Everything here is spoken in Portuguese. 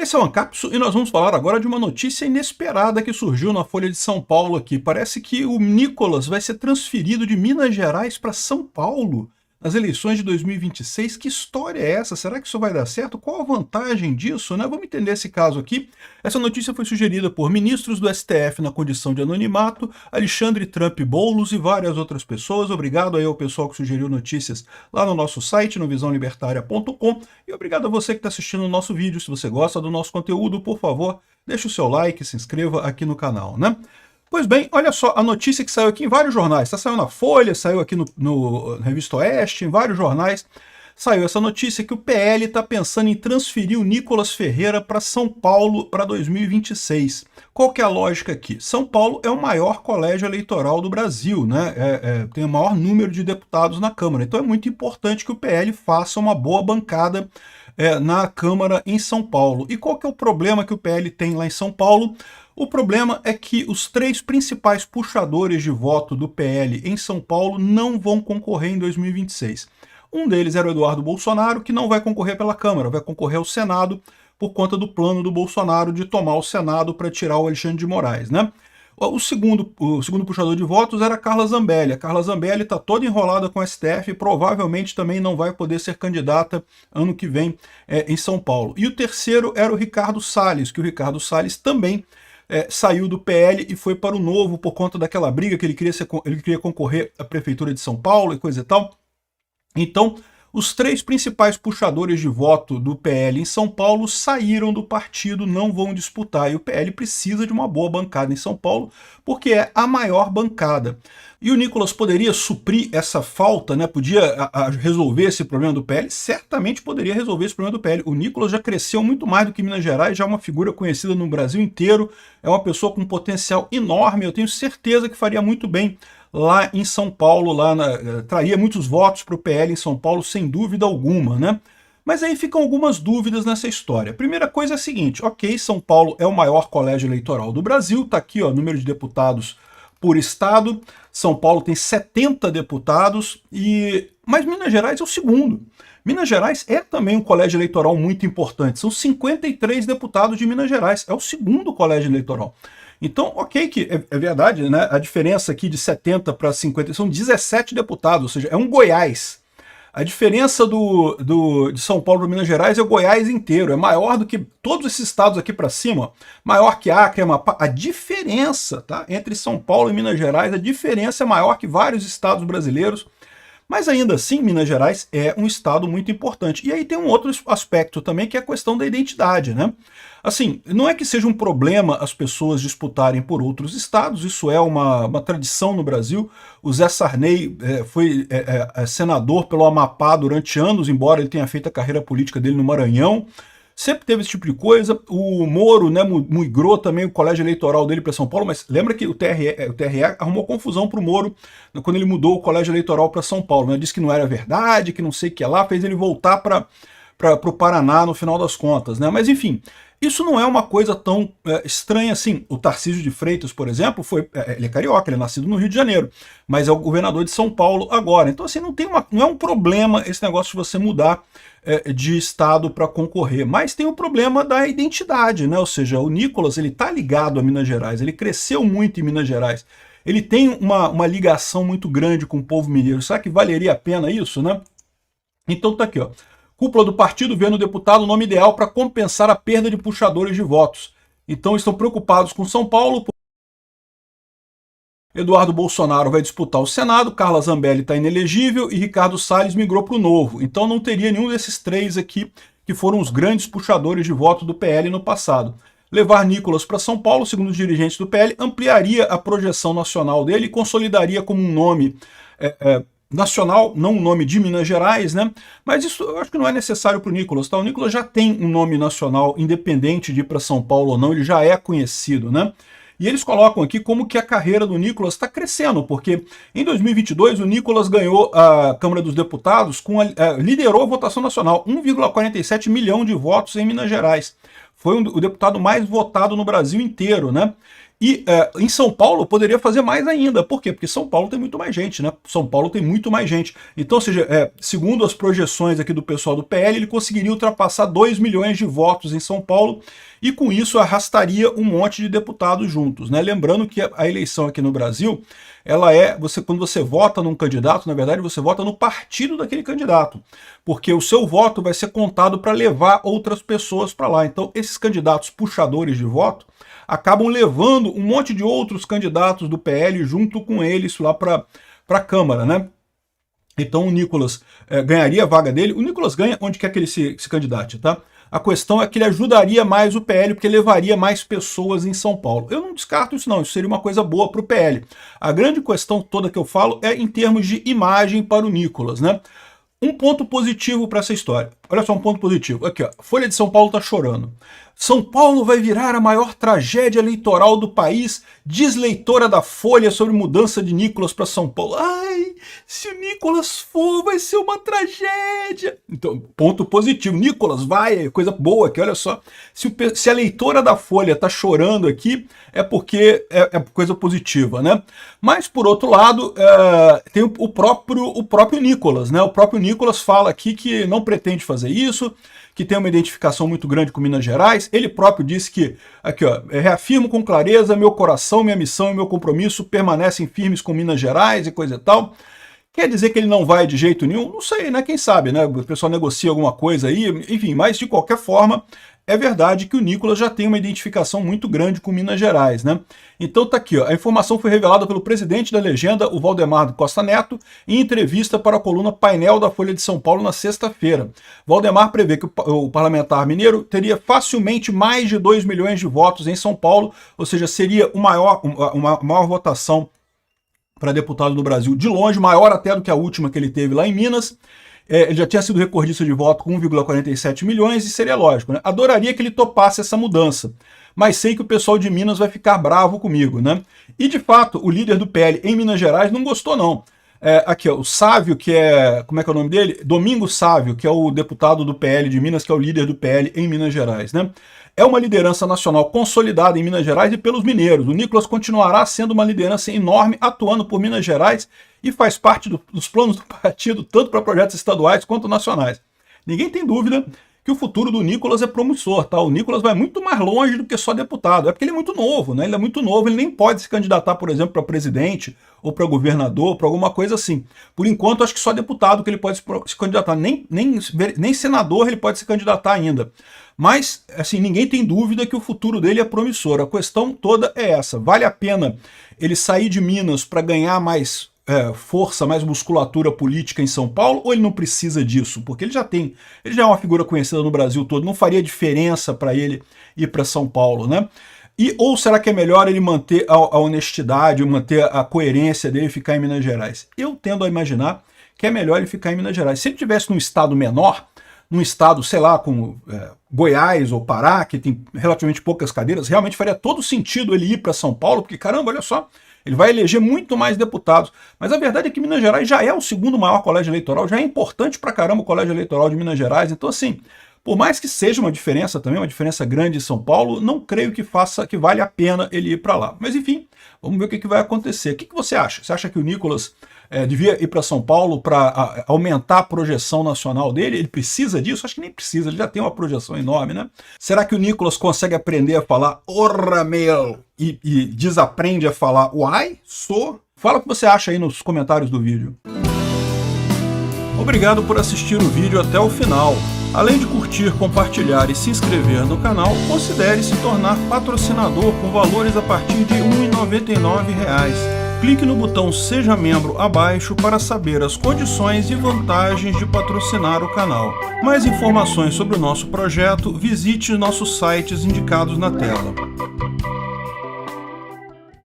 Esse é o Ancapsu e nós vamos falar agora de uma notícia inesperada que surgiu na Folha de São Paulo aqui. Parece que o Nicolas vai ser transferido de Minas Gerais para São Paulo nas eleições de 2026. Que história é essa? Será que isso vai dar certo? Qual a vantagem disso, né? Vamos entender esse caso aqui. Essa notícia foi sugerida por ministros do STF na condição de anonimato, Alexandre Trump Boulos e várias outras pessoas. Obrigado aí ao pessoal que sugeriu notícias lá no nosso site, no visãolibertaria.com, e obrigado a você que está assistindo o nosso vídeo. Se você gosta do nosso conteúdo, por favor, deixe o seu like, se inscreva aqui no canal, né? Pois bem, olha só a notícia que saiu aqui em vários jornais. Saiu na Folha, saiu aqui na Revista Oeste, em vários jornais. Saiu essa notícia que o PL está pensando em transferir o Nicolas Ferreira para São Paulo para 2026. Qual que é a lógica aqui? São Paulo é o maior colégio eleitoral do Brasil, né? Tem o maior número de deputados na Câmara. Então é muito importante que o PL faça uma boa bancada na Câmara em São Paulo. E qual que é o problema que o PL tem lá em São Paulo? O problema é que os três principais puxadores de voto do PL em São Paulo não vão concorrer em 2026. Um deles era o Eduardo Bolsonaro, que não vai concorrer pela Câmara, vai concorrer ao Senado por conta do plano do Bolsonaro de tomar o Senado para tirar o Alexandre de Moraes, né? O segundo puxador de votos era a Carla Zambelli. A Carla Zambelli está toda enrolada com o STF e provavelmente também não vai poder ser candidata ano que vem em São Paulo. E o terceiro era o Ricardo Salles, que o Ricardo Salles também saiu do PL e foi para o Novo por conta daquela briga que ele queria concorrer à Prefeitura de São Paulo e coisa e tal. Então, os três principais puxadores de voto do PL em São Paulo saíram do partido, não vão disputar. E o PL precisa de uma boa bancada em São Paulo, porque é a maior bancada. E o Nicolas poderia suprir essa falta, né? Podia resolver esse problema do PL? Certamente poderia resolver esse problema do PL. O Nicolas já cresceu muito mais do que Minas Gerais, já é uma figura conhecida no Brasil inteiro, é uma pessoa com um potencial enorme, eu tenho certeza que faria muito bem lá em São Paulo, traria muitos votos para o PL em São Paulo, sem dúvida alguma, né? Mas aí ficam algumas dúvidas nessa história. A primeira coisa é a seguinte, ok, São Paulo é o maior colégio eleitoral do Brasil, tá aqui, ó, número de deputados por estado. São Paulo tem 70 deputados, mas Minas Gerais é o segundo. Minas Gerais é também um colégio eleitoral muito importante, são 53 deputados de Minas Gerais, é o segundo colégio eleitoral. Então, ok que é verdade, né? A diferença aqui de 70 para 50 são 17 deputados, ou seja, é um Goiás. A diferença de São Paulo para Minas Gerais é o Goiás inteiro, é maior do que todos esses estados aqui para cima, maior que Acre, Amapá. A diferença, tá, entre São Paulo e Minas Gerais, a diferença é maior que vários estados brasileiros. Mas ainda assim, Minas Gerais é um estado muito importante. E aí tem um outro aspecto também, que é a questão da identidade, né? Assim, não é que seja um problema as pessoas disputarem por outros estados, isso é uma tradição no Brasil. O Zé Sarney foi senador pelo Amapá durante anos, embora ele tenha feito a carreira política dele no Maranhão. Sempre teve esse tipo de coisa. O Moro, né, migrou também o colégio eleitoral dele para São Paulo, mas lembra que o TRE arrumou confusão para o Moro quando ele mudou o colégio eleitoral para São Paulo, né? Disse que não era verdade, que não sei o que lá, fez ele voltar para o Paraná no final das contas, né? Mas enfim, isso não é uma coisa tão estranha assim. O Tarcísio de Freitas, por exemplo, ele é carioca, ele é nascido no Rio de Janeiro, mas é o governador de São Paulo agora. Então assim, não é um problema esse negócio de você mudar de estado para concorrer, mas tem o problema da identidade, né? Ou seja, o Nicolas, ele tá ligado a Minas Gerais, ele cresceu muito em Minas Gerais, ele tem uma ligação muito grande com o povo mineiro. Será que valeria a pena isso, né? Então tá aqui, ó. Cúpula do partido vê no deputado o nome ideal para compensar a perda de puxadores de votos. Então estão preocupados com São Paulo. Eduardo Bolsonaro vai disputar o Senado, Carla Zambelli está inelegível e Ricardo Salles migrou para o Novo. Então não teria nenhum desses três aqui que foram os grandes puxadores de voto do PL no passado. Levar Nicolas para São Paulo, segundo os dirigentes do PL, ampliaria a projeção nacional dele e consolidaria como um nome nacional, não um nome de Minas Gerais, né? Mas isso eu acho que não é necessário para o Nicolas, tá? O Nicolas já tem um nome nacional, independente de ir para São Paulo ou não, ele já é conhecido, né? E eles colocam aqui como que a carreira do Nicolas está crescendo, porque em 2022 o Nicolas ganhou a Câmara dos Deputados, liderou a votação nacional, 1,47 milhão de votos em Minas Gerais. Foi o deputado mais votado no Brasil inteiro, né? E em São Paulo poderia fazer mais ainda. Por quê? Porque São Paulo tem muito mais gente, né? São Paulo tem muito mais gente. Então, ou seja, segundo as projeções aqui do pessoal do PL, ele conseguiria ultrapassar 2 milhões de votos em São Paulo e com isso arrastaria um monte de deputados juntos, né? Lembrando que a eleição aqui no Brasil, ela quando você vota num candidato, na verdade você vota no partido daquele candidato, porque o seu voto vai ser contado para levar outras pessoas para lá. Então, esses candidatos puxadores de voto acabam levando um monte de outros candidatos do PL junto com eles lá para a Câmara, né? Então o Nicolas ganharia a vaga dele. O Nicolas ganha onde quer que ele se candidate, tá? A questão é que ele ajudaria mais o PL, porque levaria mais pessoas em São Paulo. Eu não descarto isso não, isso seria uma coisa boa para o PL. A grande questão toda que eu falo é em termos de imagem para o Nicolas, né? Um ponto positivo para essa história. Olha só um ponto positivo. Aqui, ó. Folha de São Paulo está chorando. São Paulo vai virar a maior tragédia eleitoral do país, diz leitora da Folha sobre mudança de Nicolas para São Paulo. Ai, se o Nicolas for, vai ser uma tragédia. Então, ponto positivo. Nicolas, vai, coisa boa aqui, olha só. Se a leitora da Folha está chorando aqui, é porque é coisa positiva, né? Mas, por outro lado, tem o próprio Nicolas, né? O próprio Nicolas fala aqui que não pretende fazer isso, que tem uma identificação muito grande com Minas Gerais. Ele próprio disse que, aqui ó, reafirmo com clareza, meu coração, minha missão e meu compromisso permanecem firmes com Minas Gerais e coisa e tal. Quer dizer que ele não vai de jeito nenhum? Não sei, né? Quem sabe, né? O pessoal negocia alguma coisa aí, enfim, mas de qualquer forma, é verdade que o Nicolas já tem uma identificação muito grande com Minas Gerais, né? Então tá aqui, ó, a informação foi revelada pelo presidente da legenda, o Valdemar Costa Neto, em entrevista para a coluna Painel da Folha de São Paulo na sexta-feira. Valdemar prevê que o parlamentar mineiro teria facilmente mais de 2 milhões de votos em São Paulo, ou seja, seria uma maior votação para deputado do Brasil, de longe, maior até do que a última que ele teve lá em Minas. Ele já tinha sido recordista de voto com 1,47 milhões e seria lógico, né? Adoraria que ele topasse essa mudança, mas sei que o pessoal de Minas vai ficar bravo comigo, né? E de fato, o líder do PL em Minas Gerais não gostou não. Aqui, ó, o Sávio, que como é que é o nome dele? Domingos Sávio, que é o deputado do PL de Minas, que é o líder do PL em Minas Gerais, né? É uma liderança nacional consolidada em Minas Gerais e pelos mineiros. O Nicolas continuará sendo uma liderança enorme, atuando por Minas Gerais e faz parte dos planos do partido, tanto para projetos estaduais quanto nacionais. Ninguém tem dúvida que o futuro do Nicolas é promissor, tá? O Nicolas vai muito mais longe do que só deputado. É porque ele é muito novo, né? Ele é muito novo, ele nem pode se candidatar, por exemplo, para presidente ou para governador, para alguma coisa assim. Por enquanto, acho que só deputado que ele pode se candidatar. Nem senador ele pode se candidatar ainda. Mas, assim, ninguém tem dúvida que o futuro dele é promissor. A questão toda é essa. Vale a pena ele sair de Minas para ganhar mais força, mais musculatura política em São Paulo, ou ele não precisa disso? Porque ele já é uma figura conhecida no Brasil todo, não faria diferença para ele ir para São Paulo, né? Ou será que é melhor ele manter a honestidade, manter a coerência dele e ficar em Minas Gerais? Eu tendo a imaginar que é melhor ele ficar em Minas Gerais. Se ele estivesse num estado menor, num estado, sei lá, como Goiás ou Pará, que tem relativamente poucas cadeiras, realmente faria todo sentido ele ir para São Paulo, porque, caramba, olha só, ele vai eleger muito mais deputados. Mas a verdade é que Minas Gerais já é o segundo maior colégio eleitoral, já é importante pra caramba o colégio eleitoral de Minas Gerais. Então, assim, por mais que seja uma diferença também, uma diferença grande em São Paulo, não creio que vale a pena ele ir para lá. Mas, enfim, vamos ver o que vai acontecer. O que você acha? Você acha que o Nicolas devia ir para São Paulo para aumentar a projeção nacional dele? Ele precisa disso? Acho que nem precisa, ele já tem uma projeção enorme, né? Será que o Nicolas consegue aprender a falar "orra meu" e desaprende a falar "uai, sou"? Fala o que você acha aí nos comentários do vídeo. Obrigado por assistir o vídeo até o final. Além de curtir, compartilhar e se inscrever no canal, considere se tornar patrocinador com valores a partir de R$ 1,99. Clique no botão Seja Membro abaixo para saber as condições e vantagens de patrocinar o canal. Mais informações sobre o nosso projeto, visite nossos sites indicados na tela.